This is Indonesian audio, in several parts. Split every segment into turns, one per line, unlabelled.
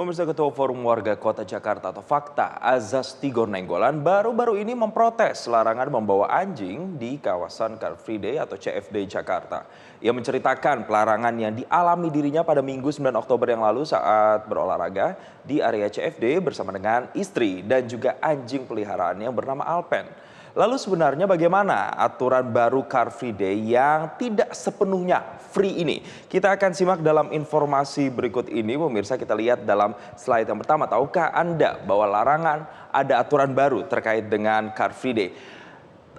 Pemirsa, Ketua Forum Warga Kota Jakarta atau Fakta, Azas Tigor Nainggolan baru-baru ini memprotes larangan membawa anjing di kawasan Car Free Day atau CFD Jakarta. Ia menceritakan pelarangan yang dialami dirinya pada Minggu 9 Oktober yang lalu saat berolahraga di area CFD bersama dengan istri dan juga anjing peliharaannya yang bernama Alpen. Lalu sebenarnya bagaimana aturan baru Car Free Day yang tidak sepenuhnya free ini? Kita akan simak dalam informasi berikut ini. Pemirsa, kita lihat dalam slide yang pertama. Tahukah Anda bahwa larangan ada aturan baru terkait dengan Car Free Day?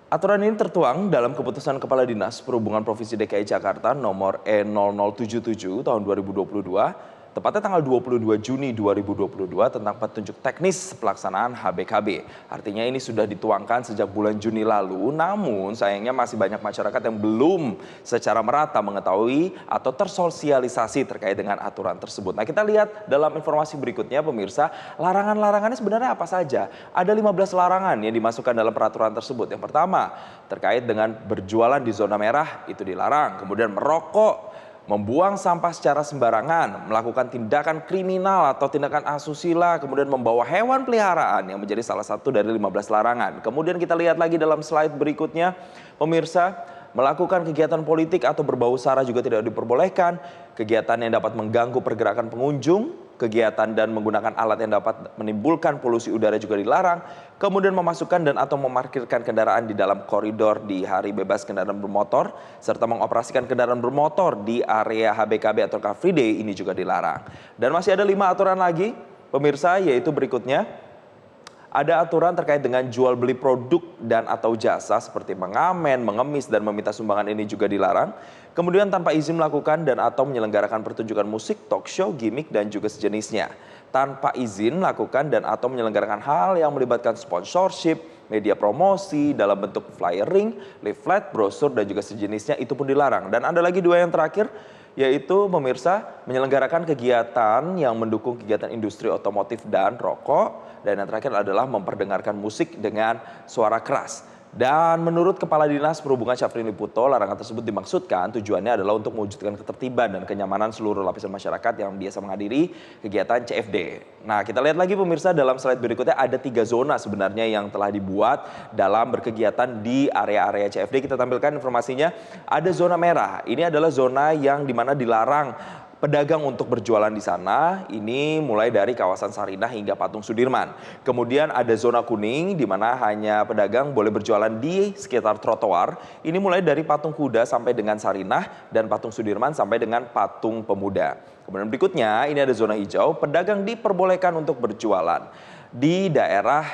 Aturan ini tertuang dalam keputusan Kepala Dinas Perhubungan Provinsi DKI Jakarta nomor E0077 tahun 2022. Tepatnya tanggal 22 Juni 2022 tentang petunjuk teknis pelaksanaan HBKB. Artinya ini sudah dituangkan sejak bulan Juni lalu, namun sayangnya masih banyak masyarakat yang belum secara merata mengetahui atau tersosialisasi terkait dengan aturan tersebut. Nah, kita lihat dalam informasi berikutnya pemirsa, larangan-larangannya sebenarnya apa saja? Ada 15 larangan yang dimasukkan dalam peraturan tersebut. Yang pertama, terkait dengan berjualan di zona merah itu dilarang, kemudian merokok, membuang sampah secara sembarangan, melakukan tindakan kriminal atau tindakan asusila, kemudian membawa hewan peliharaan yang menjadi salah satu dari 15 larangan. Kemudian kita lihat lagi dalam slide berikutnya, pemirsa, melakukan kegiatan politik atau berbau sara juga tidak diperbolehkan, kegiatan yang dapat mengganggu pergerakan pengunjung, kegiatan dan menggunakan alat yang dapat menimbulkan polusi udara juga dilarang, kemudian memasukkan dan atau memarkirkan kendaraan di dalam koridor di hari bebas kendaraan bermotor, serta mengoperasikan kendaraan bermotor di area HBKB atau Car Free Day ini juga dilarang. Dan masih ada 5 aturan lagi, pemirsa, yaitu berikutnya. Ada aturan terkait dengan jual beli produk dan atau jasa seperti mengamen, mengemis, dan meminta sumbangan ini juga dilarang. Kemudian tanpa izin melakukan dan atau menyelenggarakan pertunjukan musik, talk show, gimmick, dan juga sejenisnya. Tanpa izin melakukan dan atau menyelenggarakan hal yang melibatkan sponsorship, media promosi dalam bentuk flyering, leaflet, brosur, dan juga sejenisnya itu pun dilarang. Dan ada lagi 2 yang terakhir, yaitu pemirsa menyelenggarakan kegiatan yang mendukung kegiatan industri otomotif dan rokok. Dan yang terakhir adalah memperdengarkan musik dengan suara keras. Dan menurut Kepala Dinas Perhubungan Syafrin Liputo, larangan tersebut dimaksudkan tujuannya adalah untuk mewujudkan ketertiban dan kenyamanan seluruh lapisan masyarakat yang biasa menghadiri kegiatan CFD. Nah, kita lihat lagi pemirsa dalam slide berikutnya ada 3 zona sebenarnya yang telah dibuat dalam berkegiatan di area-area CFD. Kita tampilkan informasinya. Ada zona merah. Ini adalah zona yang dimana dilarang pedagang untuk berjualan di sana, ini mulai dari kawasan Sarinah hingga Patung Sudirman. Kemudian ada zona kuning di mana hanya pedagang boleh berjualan di sekitar trotoar. Ini mulai dari Patung Kuda sampai dengan Sarinah dan Patung Sudirman sampai dengan Patung Pemuda. Kemudian berikutnya ini ada zona hijau, pedagang diperbolehkan untuk berjualan di daerah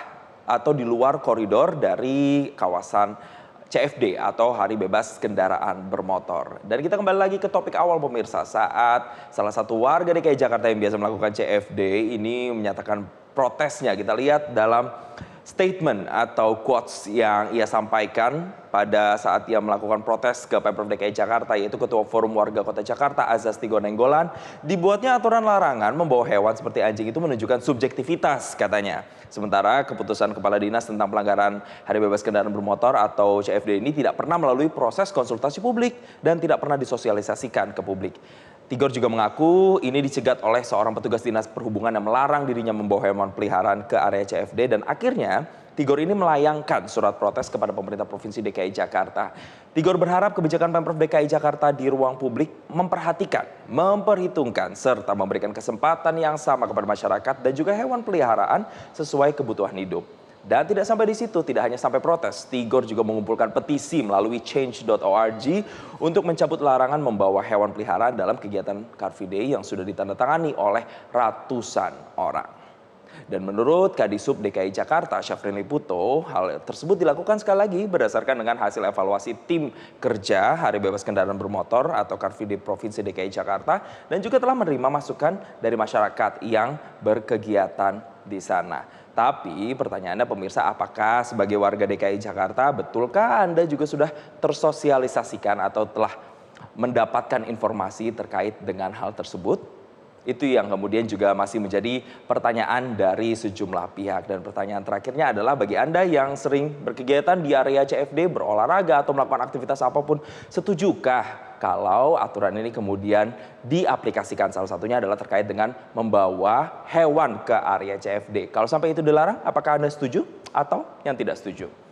atau di luar koridor dari kawasan CFD atau Hari Bebas Kendaraan Bermotor. Dan kita kembali lagi ke topik awal pemirsa, saat salah satu warga DKI Jakarta yang biasa melakukan CFD ini menyatakan protesnya. Kita lihat dalam statement atau quotes yang ia sampaikan pada saat ia melakukan protes ke Pemprov DKI Jakarta, yaitu Ketua Forum Warga Kota Jakarta Azas Tigor Nainggolan. Dibuatnya aturan larangan membawa hewan seperti anjing itu menunjukkan subjektivitas katanya. Sementara keputusan Kepala Dinas tentang pelanggaran Hari Bebas Kendaraan Bermotor atau CFD ini tidak pernah melalui proses konsultasi publik dan tidak pernah disosialisasikan ke publik. Tigor juga mengaku ini dicegat oleh seorang petugas dinas perhubungan yang melarang dirinya membawa hewan peliharaan ke area CFD, dan akhirnya Tigor ini melayangkan surat protes kepada pemerintah Provinsi DKI Jakarta. Tigor berharap kebijakan Pemprov DKI Jakarta di ruang publik memperhatikan, memperhitungkan, serta memberikan kesempatan yang sama kepada masyarakat dan juga hewan peliharaan sesuai kebutuhan hidup. Dan tidak sampai di situ, tidak hanya sampai protes, Tigor juga mengumpulkan petisi melalui change.org untuk mencabut larangan membawa hewan peliharaan dalam kegiatan Car Free Day yang sudah ditandatangani oleh ratusan orang. Dan menurut Kadisub DKI Jakarta, Syafrin Liputo, hal tersebut dilakukan sekali lagi berdasarkan dengan hasil evaluasi tim kerja Hari Bebas Kendaraan Bermotor atau Car Free Day Provinsi DKI Jakarta, dan juga telah menerima masukan dari masyarakat yang berkegiatan di sana. Tapi pertanyaannya pemirsa, apakah sebagai warga DKI Jakarta betulkah Anda juga sudah tersosialisasikan atau telah mendapatkan informasi terkait dengan hal tersebut? Itu yang kemudian juga masih menjadi pertanyaan dari sejumlah pihak. Dan pertanyaan terakhirnya adalah bagi Anda yang sering berkegiatan di area CFD, berolahraga atau melakukan aktivitas apapun, setujukah kalau aturan ini kemudian diaplikasikan. Salah satunya adalah terkait dengan membawa hewan ke area CFD. Kalau sampai itu dilarang, apakah Anda setuju atau yang tidak setuju?